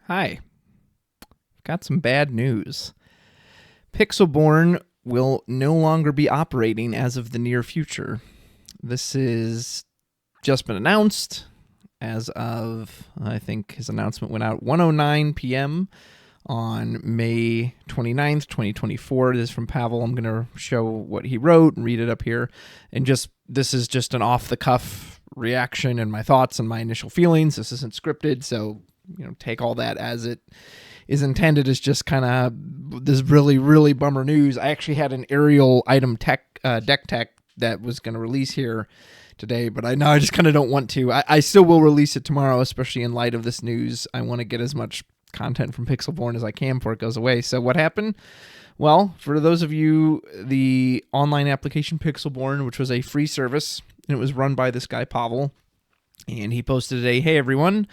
Hi, got some bad news. Pixelborn will no longer be operating as of the near future. This has just been announced as of, I think his announcement went out 1:09 p.m. on May 29th, 2024. This is from Pavel. I'm going to show what he wrote and read it up here. And this is just an off-the-cuff reaction and my thoughts and my initial feelings. This isn't scripted, so take all that as it is intended. As just kind of this really, really bummer news. I actually had an aerial item deck tech that was going to release here today, but I just kind of don't want to. I still will release it tomorrow, especially in light of this news. I want to get as much content from Pixelborn as I can before it goes away. So what happened? Well, for those of you, the online application Pixelborn, which was a free service, and it was run by this guy, Pavel, and he posted today, "Hey everyone,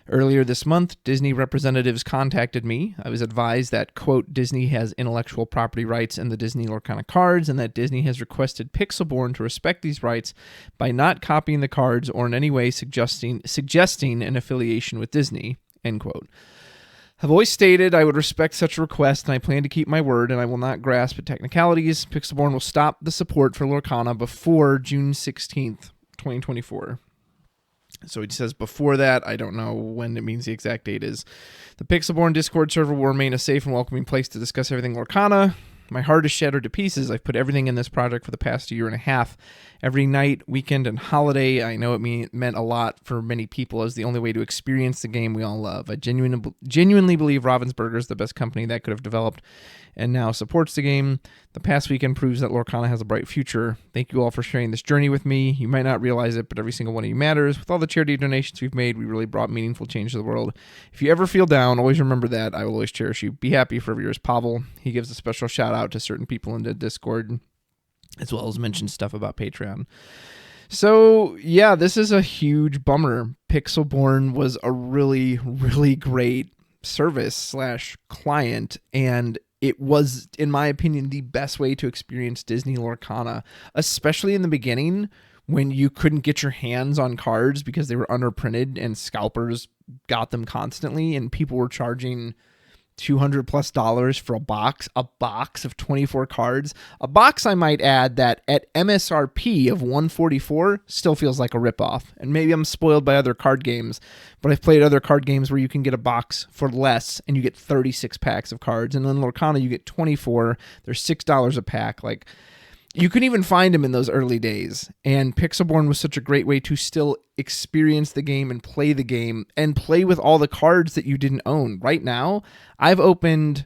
earlier this month, Disney representatives contacted me. I was advised that, quote, Disney has intellectual property rights in the Disney Lorcana cards and that Disney has requested Pixelborn to respect these rights by not copying the cards or in any way suggesting an affiliation with Disney," end quote. "I've always stated I would respect such a request, and I plan to keep my word, and I will not grasp at technicalities. Pixelborn will stop the support for Lorcana before June 16th, 2024. So he says before that. I don't know when it means the exact date is. "The Pixelborn Discord server will remain a safe and welcoming place to discuss everything Lorcana. My heart is shattered to pieces. I've put everything in this project for the past year and a half. Every night, weekend, and holiday. I know it meant a lot for many people as the only way to experience the game we all love. I genuinely believe Ravensburger is the best company that could have developed and now supports the game. The past weekend proves that Lorcana has a bright future. Thank you all for sharing this journey with me. You might not realize it, but every single one of you matters. With all the charity donations we've made, we really brought meaningful change to the world. If you ever feel down, always remember that. I will always cherish you. Be happy forever yours, Pavel." He gives a special shout out to certain people in the Discord, as well as mentions stuff about Patreon. So, yeah, this is a huge bummer. Pixelborn was a really, really great service / client, and it was, in my opinion, the best way to experience Disney Lorcana, especially in the beginning when you couldn't get your hands on cards because they were underprinted and scalpers got them constantly, and people were charging $200+ for a box of 24 cards. A box, I might add, that at MSRP of $144 still feels like a ripoff. And maybe I'm spoiled by other card games, but I've played other card games where you can get a box for less and you get 36 packs of cards. And then Lorcana, you get 24. They're $6 a pack. Like, you couldn't even find them in those early days. And Pixelborn was such a great way to still experience the game and play the game and play with all the cards that you didn't own. Right now, I've opened,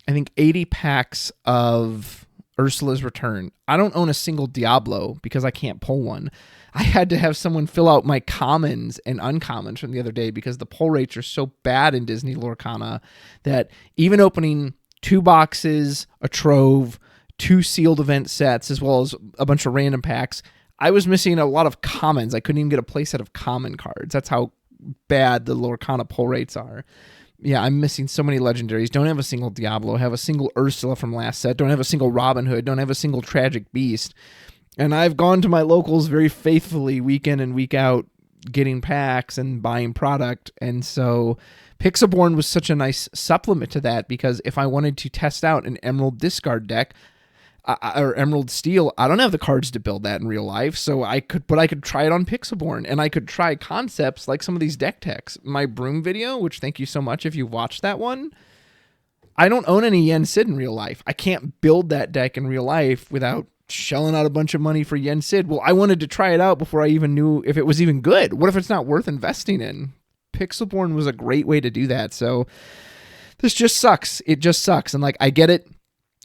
I think, 80 packs of Ursula's Return. I don't own a single Diablo because I can't pull one. I had to have someone fill out my commons and uncommons from the other day because the pull rates are so bad in Disney Lorcana that even opening 2 boxes, a trove, 2 sealed event sets, as well as a bunch of random packs, I was missing a lot of commons. I couldn't even get a playset of common cards. That's how bad the Lorcana pull rates are. Yeah, I'm missing so many legendaries. Don't have a single Diablo. Have a single Ursula from last set. Don't have a single Robin Hood. Don't have a single Tragic Beast. And I've gone to my locals very faithfully week in and week out, getting packs and buying product. And so Pixelborn was such a nice supplement to that, because if I wanted to test out an Emerald discard deck, or Emerald Steel, I don't have the cards to build that in real life, so I could try it on Pixelborn, and I could try concepts like some of these deck techs. My Broom video, which thank you so much if you watched that one, I don't own any Yen Sid in real life. I can't build that deck in real life without shelling out a bunch of money for Yen Sid. Well, I wanted to try it out before I even knew if it was even good. What if it's not worth investing in? Pixelborn was a great way to do that, so this just sucks. It just sucks, and like, I get it.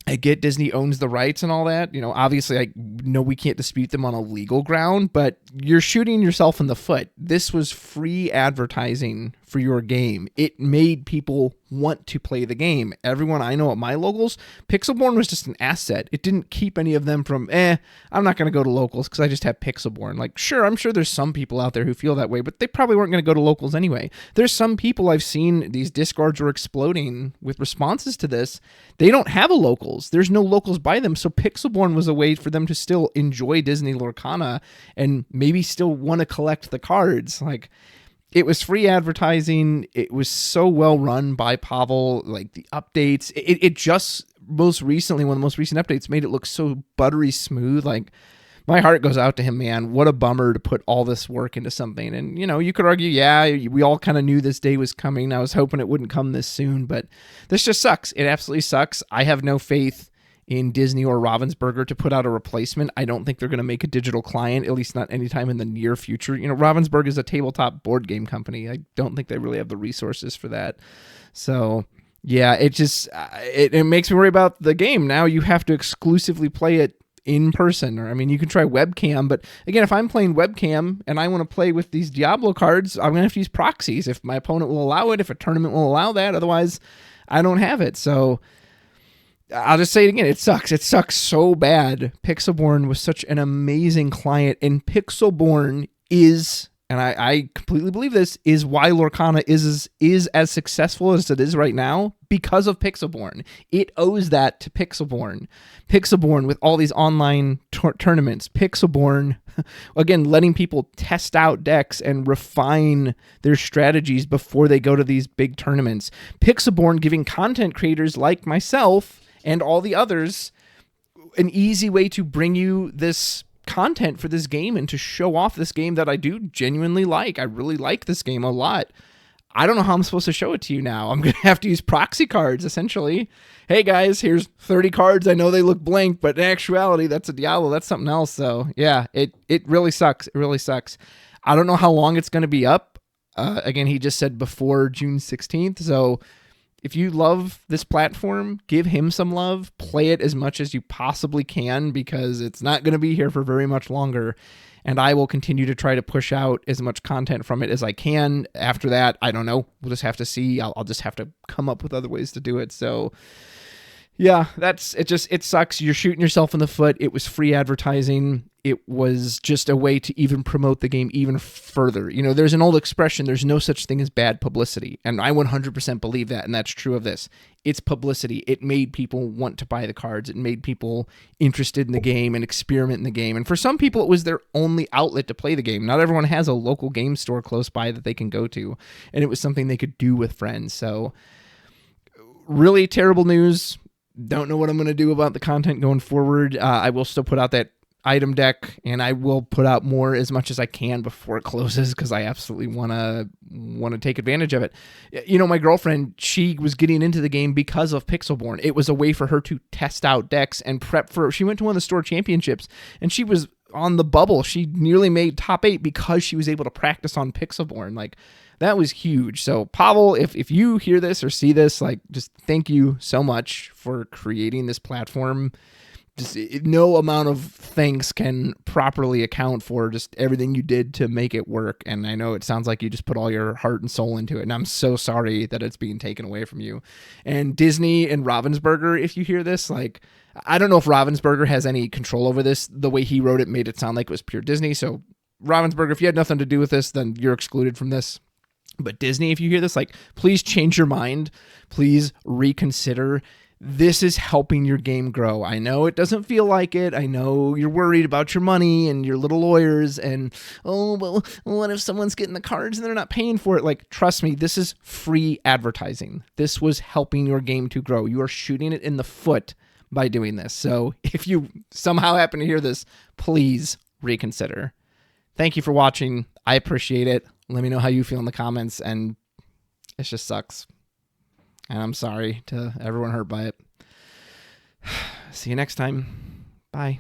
I get Disney owns the rights and all that. Obviously I know we can't dispute them on a legal ground, but you're shooting yourself in the foot. This was free advertising for your game. It made people want to play the game. Everyone I know at my locals, Pixelborn was just an asset. It didn't keep any of them from, I'm not going to go to locals because I just have Pixelborn. Like, sure, I'm sure there's some people out there who feel that way, but they probably weren't going to go to locals anyway. There's some people I've seen, these Discords are exploding with responses to this. They don't have a locals. There's no locals by them, so Pixelborn was a way for them to still enjoy Disney Lorcana and maybe still want to collect the cards. Like, it was free advertising. It was so well run by Pavel. Like the updates, it just most recently, one of the most recent updates made it look so buttery smooth. Like my heart goes out to him, man. What a bummer to put all this work into something. And, you know, you could argue, yeah, we all kind of knew this day was coming. I was hoping it wouldn't come this soon, but this just sucks. It absolutely sucks. I have no faith in Disney or Ravensburger to put out a replacement. I don't think they're going to make a digital client, at least not anytime in the near future. You know, Ravensburger is a tabletop board game company. I don't think they really have the resources for that. So, yeah, it just, it makes me worry about the game. Now you have to exclusively play it in person, or I mean, you can try webcam, but again, if I'm playing webcam and I want to play with these Diablo cards, I'm gonna have to use proxies if my opponent will allow it, if a tournament will allow that. Otherwise, I don't have it. So I'll just say it again. It sucks. It sucks so bad. Pixelborn was such an amazing client, and Pixelborn is, and I completely believe this, is why Lorcana is as successful as it is right now, because of Pixelborn. It owes that to Pixelborn. Pixelborn with all these online tournaments. Pixelborn, again, letting people test out decks and refine their strategies before they go to these big tournaments. Pixelborn giving content creators like myself and all the others an easy way to bring you this content for this game and to show off this game that I do genuinely like. I really like this game a lot. I don't know how I'm supposed to show it to you now. I'm going to have to use proxy cards, essentially. Hey, guys, here's 30 cards. I know they look blank, but in actuality, that's a Diablo. That's something else. So, yeah, it really sucks. It really sucks. I don't know how long it's going to be up. Again, he just said before June 16th. So, if you love this platform, give him some love. Play it as much as you possibly can, because it's not going to be here for very much longer. And I will continue to try to push out as much content from it as I can. After that, I don't know. We'll just have to see. I'll just have to come up with other ways to do it. So, yeah, that's it. It sucks. You're shooting yourself in the foot. It was free advertising. It was just a way to even promote the game even further. You know, there's an old expression, there's no such thing as bad publicity. And I 100% believe that, and that's true of this. It's publicity. It made people want to buy the cards. It made people interested in the game and experiment in the game. And for some people, it was their only outlet to play the game. Not everyone has a local game store close by that they can go to. And it was something they could do with friends. So, really terrible news. Don't know what I'm going to do about the content going forward. I will still put out that item deck, and I will put out more as much as I can before it closes, because I absolutely want to take advantage of it. You know, my girlfriend, she was getting into the game because of Pixelborn. It was a way for her to test out decks and prep for. She went to one of the store championships, and she was on the bubble. She nearly made top 8 because she was able to practice on Pixelborn. Like, that was huge. So, Pavel, if you hear this or see this, like, just thank you so much for creating this platform. Just no amount of thanks can properly account for just everything you did to make it work. And I know it sounds like you just put all your heart and soul into it, and I'm so sorry that it's being taken away from you. And Disney and Ravensburger, if you hear this, like, I don't know if Ravensburger has any control over this. The way he wrote it made it sound like it was pure Disney. So Ravensburger, if you had nothing to do with this, then you're excluded from this. But Disney, if you hear this, like, please change your mind. Please reconsider. This is helping your game grow. I know it doesn't feel like it. I know you're worried about your money and your little lawyers and, oh, well, what if someone's getting the cards and they're not paying for it? Like, trust me, this is free advertising. This was helping your game to grow. You are shooting it in the foot by doing this. So if you somehow happen to hear this, please reconsider. Thank you for watching. I appreciate it. Let me know how you feel in the comments, and it just sucks. And I'm sorry to everyone hurt by it. See you next time. Bye.